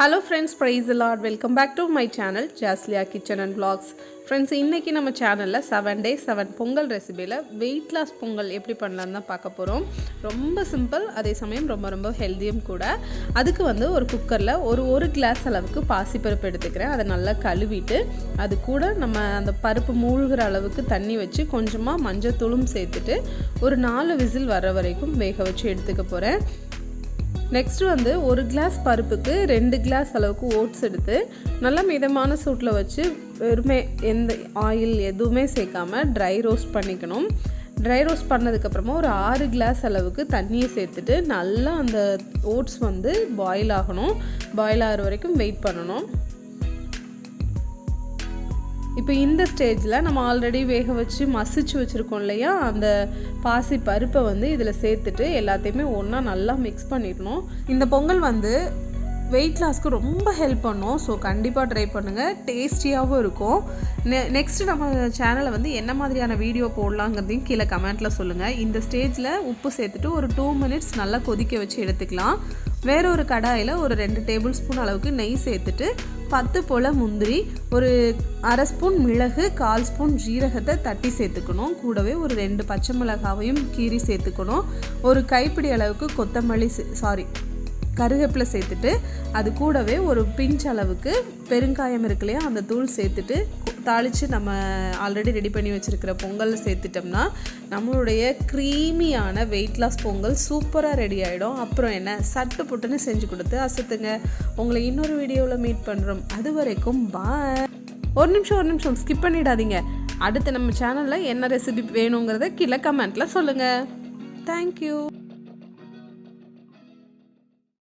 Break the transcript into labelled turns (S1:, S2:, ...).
S1: Hello friends, praise the Lord. Welcome back to my channel Jaslia Kitchen and Vlogs. Friends, இன்னைக்கு நம்ம சேனல்ல 7 day 7 Pongal ரெசிபில weight loss Pongal எப்படி பண்ணலாம்னு தான் பார்க்க போறோம். ரொம்ப சிம்பிள், அதே சமயம் ரொம்ப ஹெல்தியும் கூட. அதுக்கு வந்து ஒரு குக்கர்ல ஒரு கிளாஸ் அளவுக்கு பாசிப்பருப்பு எடுத்துக்கிறேன். அதை நல்லா கழுவிட்டு அது கூட நம்ம அந்த பருப்பு மூழ்கிற அளவுக்கு தண்ணி வச்சு கொஞ்சமா மஞ்சள் தூளும் சேர்த்துட்டு ஒரு 4 விசில் வர வரைக்கும் வேக வச்சு எடுத்துக்க போறேன். நெக்ஸ்ட் வந்து ஒரு கிளாஸ் பருப்புக்கு 2 கிளாஸ் அளவுக்கு ஓட்ஸ் எடுத்து நல்லா மிதமான சூட்டில் வச்சு வெறுமே எந்த ஆயில் எதுவுமே சேர்க்காம ட்ரை ரோஸ்ட் பண்ணிக்கணும். ட்ரை ரோஸ்ட் பண்ணதுக்கப்புறமா ஒரு 6 கிளாஸ் அளவுக்கு தண்ணியை சேர்த்துட்டு நல்லா அந்த ஓட்ஸ் வந்து பாயில் ஆகணும். பாயில் ஆகிற வரைக்கும் வெயிட் பண்ணணும். இப்போ இந்த ஸ்டேஜில் நம்ம ஆல்ரெடி வேக வச்சு மசிச்சு வச்சுருக்கோம் இல்லையா, அந்த பாசி பருப்பை வந்து இதில் சேர்த்துட்டு எல்லாத்தையுமே ஒன்றா நல்லா மிக்ஸ் பண்ணிடணும். இந்த பொங்கல் வந்து வெயிட் லாஸ்க்கு ரொம்ப ஹெல்ப் பண்ணும். ஸோ கண்டிப்பாக ட்ரை பண்ணுங்கள், டேஸ்டியாகவும் இருக்கும். நெக்ஸ்ட்டு நம்ம சேனலில் வந்து என்ன மாதிரியான வீடியோ போடலாங்கிறதையும் கீழே கமெண்ட்டில் சொல்லுங்கள். இந்த ஸ்டேஜில் உப்பு சேர்த்துட்டு ஒரு 2 மினிட்ஸ் நல்லா கொதிக்க வச்சு எடுத்துக்கலாம். வேற ஒரு கடாயில் ஒரு 2 டேபிள் ஸ்பூன் அளவுக்கு நெய் சேர்த்துட்டு 10 போல் முந்திரி, ஒரு அரை ஸ்பூன் மிளகு, 1/4 ஸ்பூன் ஜீரகத்தை தட்டி சேர்த்துக்கணும். கூடவே ஒரு 2 பச்சை மிளகாவையும் கீரி சேர்த்துக்கணும். ஒரு கைப்பிடி அளவுக்கு கொத்தமல்லி கருவேப்பிலை சேர்த்துட்டு அது கூடவே ஒரு பிஞ்ச் அளவுக்கு பெருங்காயம் இருக்கு இல்லையா, அந்த தூள் சேர்த்துட்டு தாளித்து நம்ம ஆல்ரெடி ரெடி பண்ணி வச்சுருக்கிற பொங்கலில் சேர்த்துட்டோம்னா நம்மளுடைய க்ரீமியான வெயிட் லாஸ் பொங்கல் சூப்பராக ரெடி ஆகிடும். அப்புறம் என்ன, சட்டு புட்டுன்னு செஞ்சு கொடுத்து அசத்துங்க. உங்களை இன்னொரு வீடியோவில் மீட் பண்ணுறோம். அது வரைக்கும் பாய். ஒரு நிமிஷம் ஸ்கிப் பண்ணிடாதீங்க. அடுத்து நம்ம சேனலில் என்ன ரெசிபி வேணுங்கிறத கீழே கமெண்ட்டில் சொல்லுங்கள். தேங்க்யூ.